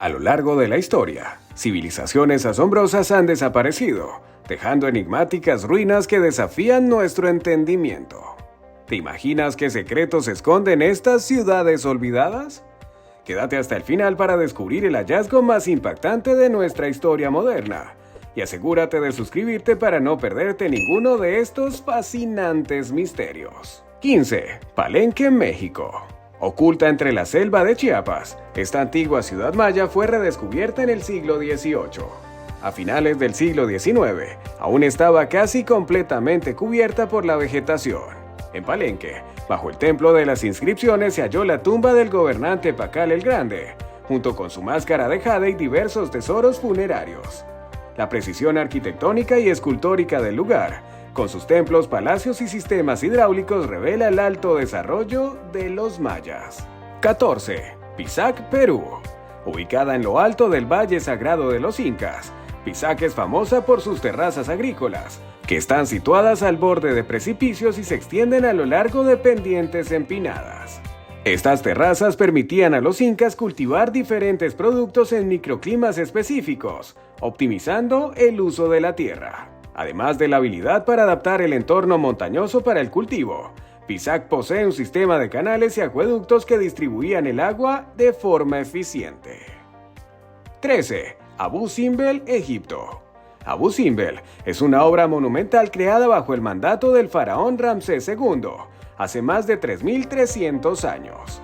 A lo largo de la historia, civilizaciones asombrosas han desaparecido, dejando enigmáticas ruinas que desafían nuestro entendimiento. ¿Te imaginas qué secretos esconden estas ciudades olvidadas? Quédate hasta el final para descubrir el hallazgo más impactante de nuestra historia moderna. Y asegúrate de suscribirte para no perderte ninguno de estos fascinantes misterios. 15. Palenque, México. Oculta entre la selva de Chiapas, esta antigua ciudad maya fue redescubierta en el siglo XVIII. A finales del siglo XIX, aún estaba casi completamente cubierta por la vegetación. En Palenque, bajo el templo de las inscripciones se halló la tumba del gobernante Pacal el Grande, junto con su máscara de jade y diversos tesoros funerarios. La precisión arquitectónica y escultórica del lugar, con sus templos, palacios y sistemas hidráulicos, revela el alto desarrollo de los mayas. 14. Pisac, Perú. Ubicada en lo alto del Valle Sagrado de los Incas, Pisac es famosa por sus terrazas agrícolas, que están situadas al borde de precipicios y se extienden a lo largo de pendientes empinadas. Estas terrazas permitían a los incas cultivar diferentes productos en microclimas específicos, optimizando el uso de la tierra. Además de la habilidad para adaptar el entorno montañoso para el cultivo, Pisac posee un sistema de canales y acueductos que distribuían el agua de forma eficiente. 13. Abu Simbel, Egipto. Abu Simbel es una obra monumental creada bajo el mandato del faraón Ramsés II, hace más de 3.300 años.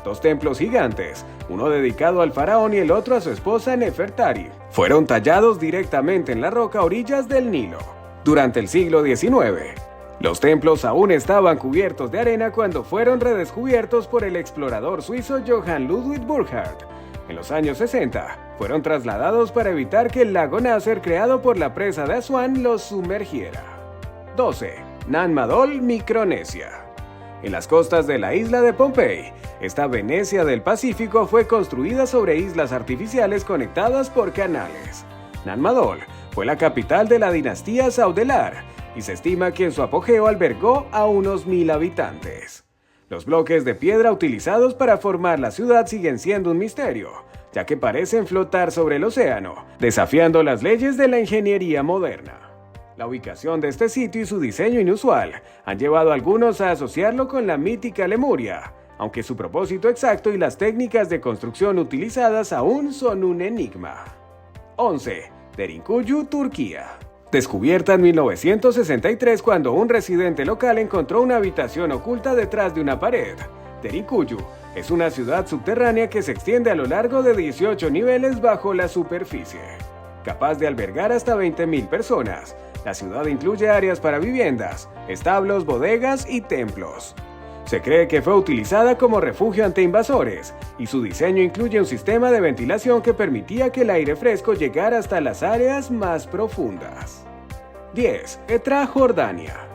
Dos templos gigantes, uno dedicado al faraón y el otro a su esposa Nefertari, fueron tallados directamente en la roca a orillas del Nilo. Durante el siglo XIX, los templos aún estaban cubiertos de arena cuando fueron redescubiertos por el explorador suizo Johann Ludwig Burckhardt. En los años 60, fueron trasladados para evitar que el lago Nasser creado por la presa de Asuán los sumergiera. 12. Nan Madol, Micronesia. En las costas de la isla de Pohnpei, esta Venecia del Pacífico fue construida sobre islas artificiales conectadas por canales. Nan Madol fue la capital de la dinastía Saudelar y se estima que en su apogeo albergó a unos 1.000 habitantes. Los bloques de piedra utilizados para formar la ciudad siguen siendo un misterio, ya que parecen flotar sobre el océano, desafiando las leyes de la ingeniería moderna. La ubicación de este sitio y su diseño inusual han llevado a algunos a asociarlo con la mítica Lemuria, aunque su propósito exacto y las técnicas de construcción utilizadas aún son un enigma. 11. Derinkuyu, Turquía. Descubierta en 1963 cuando un residente local encontró una habitación oculta detrás de una pared. Derinkuyu es una ciudad subterránea que se extiende a lo largo de 18 niveles bajo la superficie. Capaz de albergar hasta 20.000 personas, la ciudad incluye áreas para viviendas, establos, bodegas y templos. Se cree que fue utilizada como refugio ante invasores, y su diseño incluye un sistema de ventilación que permitía que el aire fresco llegara hasta las áreas más profundas. 10. Petra, Jordania.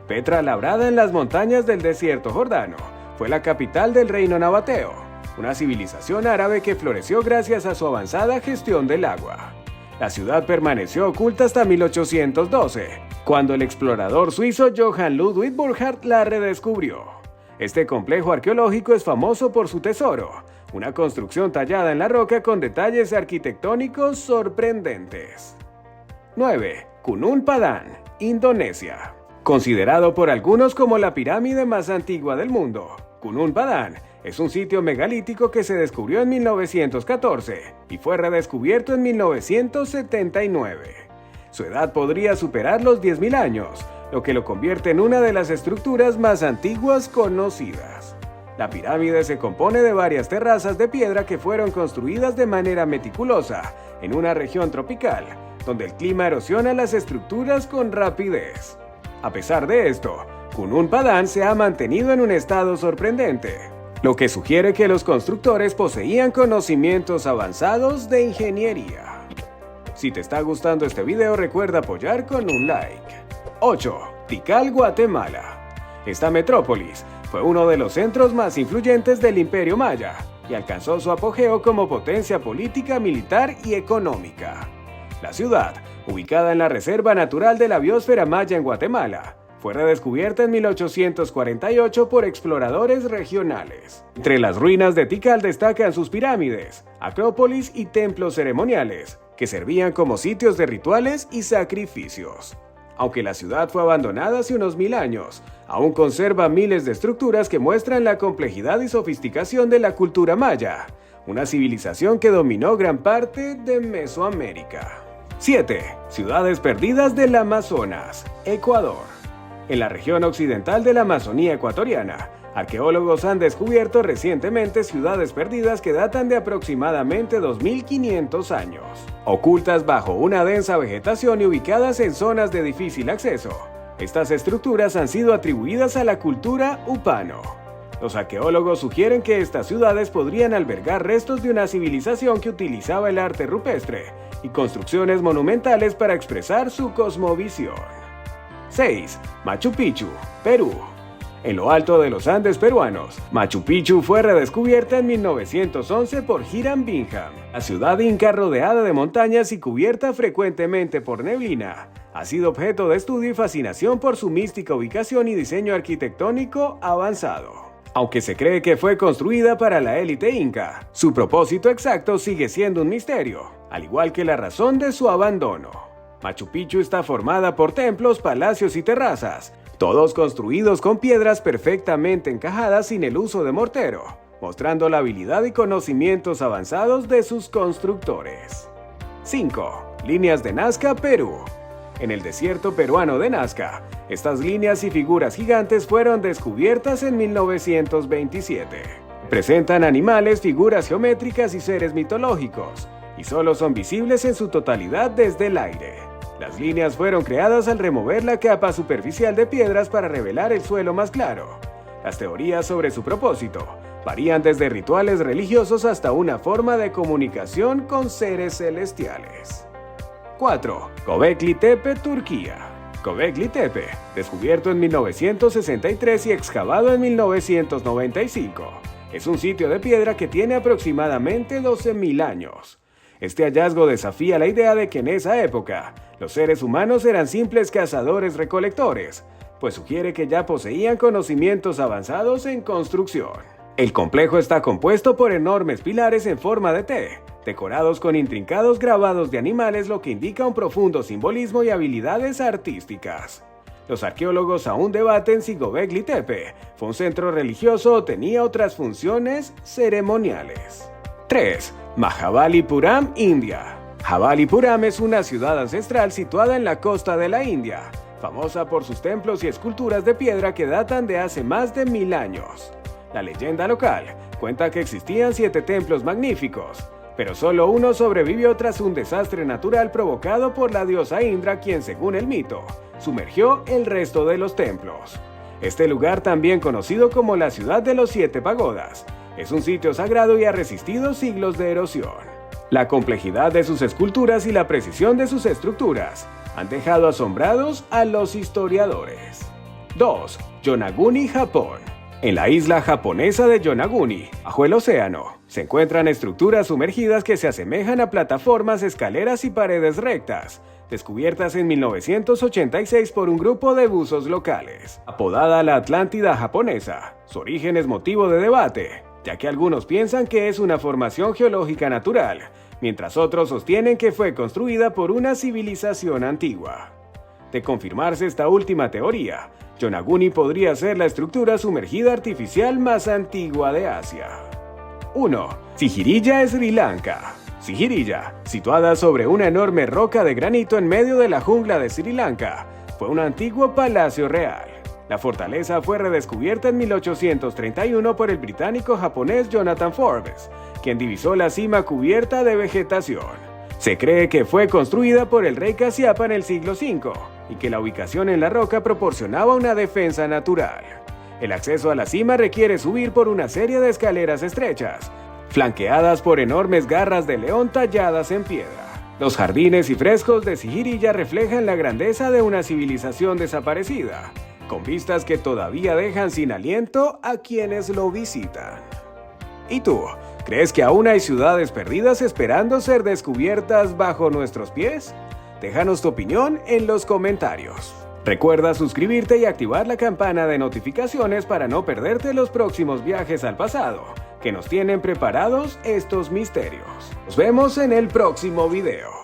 Petra, labrada en las montañas del desierto jordano, fue la capital del reino nabateo, una civilización árabe que floreció gracias a su avanzada gestión del agua. La ciudad permaneció oculta hasta 1812, cuando el explorador suizo Johann Ludwig Burckhardt la redescubrió. Este complejo arqueológico es famoso por su tesoro, una construcción tallada en la roca con detalles arquitectónicos sorprendentes. 9. Gunung Padang, Indonesia. Considerado por algunos como la pirámide más antigua del mundo, Gunung Padang es un sitio megalítico que se descubrió en 1914 y fue redescubierto en 1979. Su edad podría superar los 10.000 años, lo que lo convierte en una de las estructuras más antiguas conocidas. La pirámide se compone de varias terrazas de piedra que fueron construidas de manera meticulosa en una región tropical, donde el clima erosiona las estructuras con rapidez. A pesar de esto, Gunung Padang se ha mantenido en un estado sorprendente, lo que sugiere que los constructores poseían conocimientos avanzados de ingeniería. Si te está gustando este video, recuerda apoyar con un like. 8. Tikal, Guatemala. Esta metrópolis fue uno de los centros más influyentes del Imperio Maya y alcanzó su apogeo como potencia política, militar y económica. La ciudad, ubicada en la Reserva Natural de la Biosfera Maya en Guatemala, fue redescubierta en 1848 por exploradores regionales. Entre las ruinas de Tikal destacan sus pirámides, acrópolis y templos ceremoniales, que servían como sitios de rituales y sacrificios. Aunque la ciudad fue abandonada hace unos 1000 años, aún conserva miles de estructuras que muestran la complejidad y sofisticación de la cultura maya, una civilización que dominó gran parte de Mesoamérica. 7. Ciudades perdidas del Amazonas, Ecuador. En la región occidental de la Amazonía ecuatoriana, arqueólogos han descubierto recientemente ciudades perdidas que datan de aproximadamente 2500 años, ocultas bajo una densa vegetación y ubicadas en zonas de difícil acceso. Estas estructuras han sido atribuidas a la cultura Upano. Los arqueólogos sugieren que estas ciudades podrían albergar restos de una civilización que utilizaba el arte rupestre y construcciones monumentales para expresar su cosmovisión. 6. Machu Picchu, Perú. En lo alto de los Andes peruanos, Machu Picchu fue redescubierta en 1911 por Hiram Bingham. La ciudad inca, rodeada de montañas y cubierta frecuentemente por neblina, ha sido objeto de estudio y fascinación por su mística ubicación y diseño arquitectónico avanzado. Aunque se cree que fue construida para la élite inca, su propósito exacto sigue siendo un misterio, al igual que la razón de su abandono. Machu Picchu está formada por templos, palacios y terrazas, todos construidos con piedras perfectamente encajadas sin el uso de mortero, mostrando la habilidad y conocimientos avanzados de sus constructores. 5. Líneas de Nazca, Perú. En el desierto peruano de Nazca, estas líneas y figuras gigantes fueron descubiertas en 1927. Presentan animales, figuras geométricas y seres mitológicos, y solo son visibles en su totalidad desde el aire. Las líneas fueron creadas al remover la capa superficial de piedras para revelar el suelo más claro. Las teorías sobre su propósito varían desde rituales religiosos hasta una forma de comunicación con seres celestiales. 4. Göbekli Tepe, Turquía. Göbekli Tepe, descubierto en 1963 y excavado en 1995, es un sitio de piedra que tiene aproximadamente 12.000 años. Este hallazgo desafía la idea de que en esa época los seres humanos eran simples cazadores-recolectores, pues sugiere que ya poseían conocimientos avanzados en construcción. El complejo está compuesto por enormes pilares en forma de T, decorados con intrincados grabados de animales, lo que indica un profundo simbolismo y habilidades artísticas. Los arqueólogos aún debaten si Göbekli Tepe fue un centro religioso o tenía otras funciones ceremoniales. 3. Mahabalipuram, India. Mahabalipuram es una ciudad ancestral situada en la costa de la India, famosa por sus templos y esculturas de piedra que datan de hace más de 1000 años. La leyenda local cuenta que existían 7 templos magníficos, pero solo uno sobrevivió tras un desastre natural provocado por la diosa Indra, quien, según el mito, sumergió el resto de los templos. Este lugar, también conocido como la ciudad de los 7 pagodas, es un sitio sagrado y ha resistido siglos de erosión. La complejidad de sus esculturas y la precisión de sus estructuras han dejado asombrados a los historiadores. 2. Yonaguni, Japón. En la isla japonesa de Yonaguni, bajo el océano, se encuentran estructuras sumergidas que se asemejan a plataformas, escaleras y paredes rectas, descubiertas en 1986 por un grupo de buzos locales. Apodada la Atlántida japonesa, su origen es motivo de debate, ya que algunos piensan que es una formación geológica natural, mientras otros sostienen que fue construida por una civilización antigua. De confirmarse esta última teoría, Yonaguni podría ser la estructura sumergida artificial más antigua de Asia. 1. Sigiriya, Sri Lanka. Sigiriya, situada sobre una enorme roca de granito en medio de la jungla de Sri Lanka, fue un antiguo palacio real. La fortaleza fue redescubierta en 1831 por el británico-japonés Jonathan Forbes, quien divisó la cima cubierta de vegetación. Se cree que fue construida por el rey Casiapa en el siglo V y que la ubicación en la roca proporcionaba una defensa natural. El acceso a la cima requiere subir por una serie de escaleras estrechas, flanqueadas por enormes garras de león talladas en piedra. Los jardines y frescos de Sigiriya reflejan la grandeza de una civilización desaparecida, con vistas que todavía dejan sin aliento a quienes lo visitan. ¿Y tú? ¿Crees que aún hay ciudades perdidas esperando ser descubiertas bajo nuestros pies? Déjanos tu opinión en los comentarios. Recuerda suscribirte y activar la campana de notificaciones para no perderte los próximos viajes al pasado que nos tienen preparados estos misterios. Nos vemos en el próximo video.